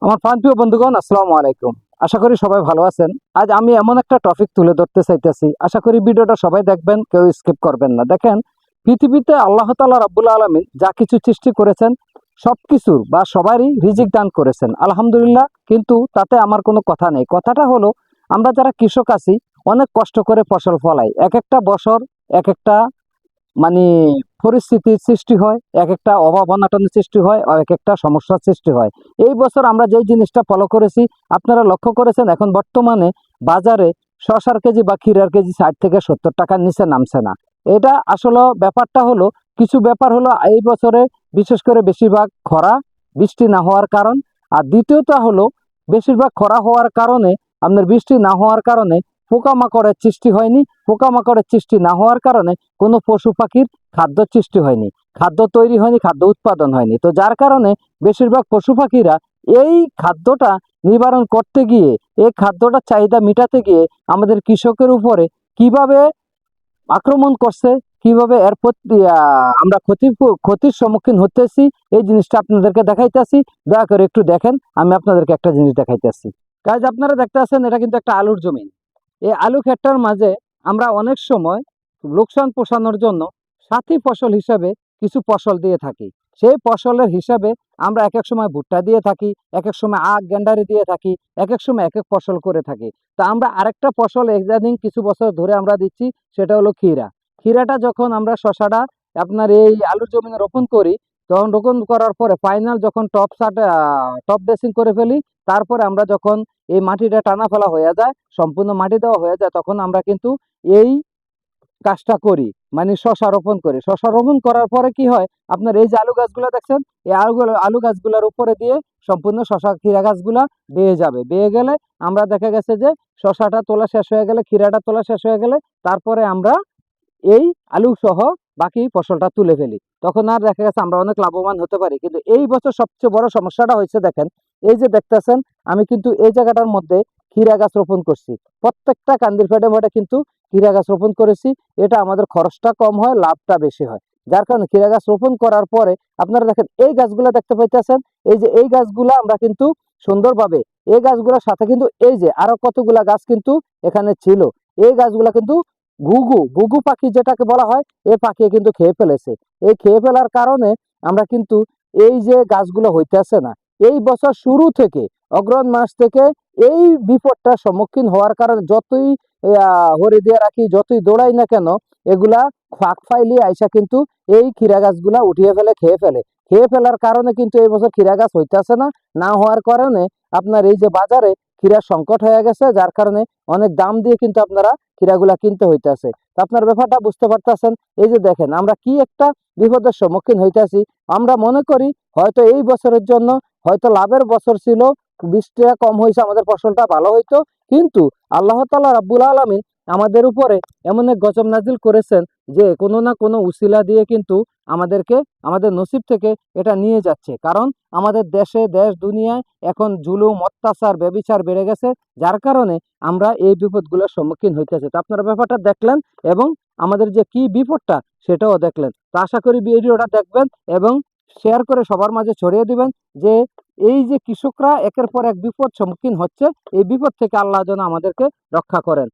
আমার প্রিয় বন্ধুগণ, আসসালামু আলাইকুম। আশা করি সবাই ভালো আছেন। আজ আমি এমন একটা টপিক তুলে ধরতে চাইতেছি, আশা করি ভিডিওটা সবাই দেখবেন, কেউ স্কিপ করবেন না। দেখেন, পৃথিবীতে আল্লাহ তাআলা রাব্বুল আলামিন যা কিছু সৃষ্টি করেছেন সবকিছুর বা সবারই রিজিক দান করেছেন, আলহামদুলিল্লাহ। কিন্তু তাতে আমার কোনো কথা নেই। কথাটা হলো, আমরা যারা কৃষক আছি অনেক কষ্ট করে ফসল ফলাই, এক একটা বছর এক একটা মানে পরিস্থিতির সৃষ্টি হয়, এক একটা অভাব অনাটনের সৃষ্টি হয়, আর এক একটা সমস্যার সৃষ্টি হয়। এই বছর আমরা যেই জিনিসটা ফলো করেছি, আপনারা লক্ষ্য করেছেন, এখন বর্তমানে বাজারে শসার কেজি বা ক্ষীরার কেজি 60 থেকে 70 টাকার নিচে নামছে না। এটা আসলে ব্যাপারটা হলো, কিছু ব্যাপার হলো এই বছরে বিশেষ করে বেশিরভাগ খরা বৃষ্টি না হওয়ার কারণ। আর দ্বিতীয়টা হলো, বেশিরভাগ খরা হওয়ার কারণে, আপনার বৃষ্টি না হওয়ার কারণে পোকামাকড়ের সৃষ্টি হয়নি। পোকামাকড়ের সৃষ্টি না হওয়ার কারণে কোনো পশু পাখির খাদ্য সৃষ্টি হয়নি, খাদ্য তৈরি হয়নি, খাদ্য উৎপাদন হয়নি। তো যার কারণে বেশিরভাগ পশু পাখিরা এই খাদ্যটা নিবারণ করতে গিয়ে, এই খাদ্যটার চাহিদা মেটাতে গিয়ে আমাদের কৃষকের উপরে কিভাবে আক্রমণ করছে, কিভাবে এর প্রতি আমরা ক্ষতির সম্মুখীন হতেছি, এই জিনিসটা আপনাদেরকে দেখাইতেছি। দয়া করে একটু দেখেন, আমি আপনাদেরকে একটা জিনিস দেখাইতেছি। কাজ আপনারা দেখতে আছেন, এটা কিন্তু একটা আলুর জমি। এই আলু ক্ষেতটার মাঝে আমরা অনেক সময় লোকসান পোষানোর জন্য সাথী ফসল হিসাবে কিছু ফসল দিয়ে থাকি। সেই ফসলের হিসাবে আমরা এক এক সময় ভুট্টা দিয়ে থাকি, এক এক সময় আখ গেন্ডারি দিয়ে থাকি, এক এক সময় এক এক ফসল করে থাকি। তা আমরা আরেকটা ফসল ইদানিং কিছু বছর ধরে আমরা দিচ্ছি, সেটা হলো ক্ষীরা। ক্ষীরাটা যখন আমরা শশাটা আপনার এই আলুর জমিনে রোপণ করি, তখন রোপণ করার পরে ফাইনাল যখন টপ ড্রেসিং করে ফেলি, তারপরে আমরা যখন এই মাটিটা টানা ফেলা হয়ে যায়, সম্পূর্ণ মাটি দেওয়া হয়ে যায়, তখন আমরা কিন্তু এই কাজটা করি, মানে শশা রোপণ করি। শশা রোপণ করার পরে কি হয়, আপনার এই যে আলু গাছগুলো দেখছেন, এই আলু গাছগুলোর উপরে দিয়ে সম্পূর্ণ শশা ক্ষীরা গাছগুলা বেয়ে যাবে। বেয়ে গেলে আমরা দেখা গেছে যে শশাটা তোলা শেষ হয়ে গেলে, ক্ষীরাটা তোলা শেষ হয়ে গেলে, তারপরে আমরা এই আলু সহ বাকি ফসলটা তুলে ফেলি। তখন আর দেখা গেছে আমরা অনেক লাভবান হতে পারি। কিন্তু এই বছর সবচেয়ে বড় সমস্যাটা হয়েছে, দেখেন, এই যে দেখতেছেন, আমি কিন্তু এই জায়গাটার মধ্যে ক্ষীরা গাছ রোপণ করছি। প্রত্যেকটা কান্দির ফেডে ফেডে কিন্তু ক্ষীরা গাছ রোপণ করেছি। এটা আমাদের খরচটা কম হয়, লাভটা বেশি হয়। যার কারণে ক্ষীরা গাছ রোপণ করার পরে আপনারা দেখেন, এই গাছগুলা দেখতে পাইতেছেন, এই যে এই গাছগুলা আমরা কিন্তু সুন্দরভাবে, এই গাছগুলোর সাথে কিন্তু এই যে আরো কতগুলা গাছ কিন্তু এখানে ছিল, এই গাছগুলা কিন্তু ঘুঘু ঘুঘু পাখি যেটাকে বলা হয়, এই পাখি কিন্তু খেয়ে ফেলেছে। এই খেয়ে ফেলার কারণে আমরা কিন্তু এই যে গাছগুলো হইতেছে না। এই বছর শুরু থেকে, অগ্রহণ মাস থেকে এই বিপদটার সম্মুখীন হওয়ার কারণে যতই হরে দিয়ে রাখি, যতই দৌড়াই না কেন, এগুলা ফাঁক ফাইলি আইসা কিন্তু এই ক্ষীরা গাছগুলা উঠিয়ে ফেলে, খেয়ে ফেলে। খেয়ে ফেলার কারণে কিন্তু এই বছর ক্ষীরা গাছ হইতেছে না। না হওয়ার কারণে আপনার এই যে বাজারে ক্ষীরার সংকট হয়ে গেছে, যার কারণে অনেক দাম দিয়ে কিন্তু আপনারা ক্ষীরাগুলা কিনতে হইতেছে। তো আপনার ব্যাপারটা বুঝতে পারতেছেন। এই যে দেখেন, আমরা কি একটা বিপদের সম্মুখীন হইতেছি। আমরা মনে করি হয়তো এই বছরের জন্য হয়তো লাভের বছর ছিল, বৃষ্টিটা কম হয়েছে, আমাদের ফসলটা ভালো হইতো। কিন্তু আল্লাহ তাআলা রাব্বুল আলামিন আমাদের উপরে এমন এক গজব নাজিল করেছেন যে কোনো না কোনো উসিলা দিয়ে কিন্তু আমাদেরকে আমাদের নসিব থেকে এটা নিয়ে যাচ্ছে। কারণ আমাদের দেশে, দেশ দুনিয়ায় এখন জুলুম, অত্যাচার, ব্যভিচার বেড়ে গেছে, যার কারণে আমরা এই বিপদগুলোর সম্মুখীন হইতেছি। তো আপনারা ব্যাপারটা দেখলেন এবং আমাদের যে কি বিপদটা সেটাও দেখলেন। তো আশা করি ভিডিওটা দেখবেন এবং শেয়ার করে সবার মাঝে ছড়িয়ে দিবেন যে এই যে কৃষকরা একের পর এক বিপদ সম্মুখীন হচ্ছে, এই বিপদ থেকে আল্লাহ যেন আমাদেরকে রক্ষা করেন।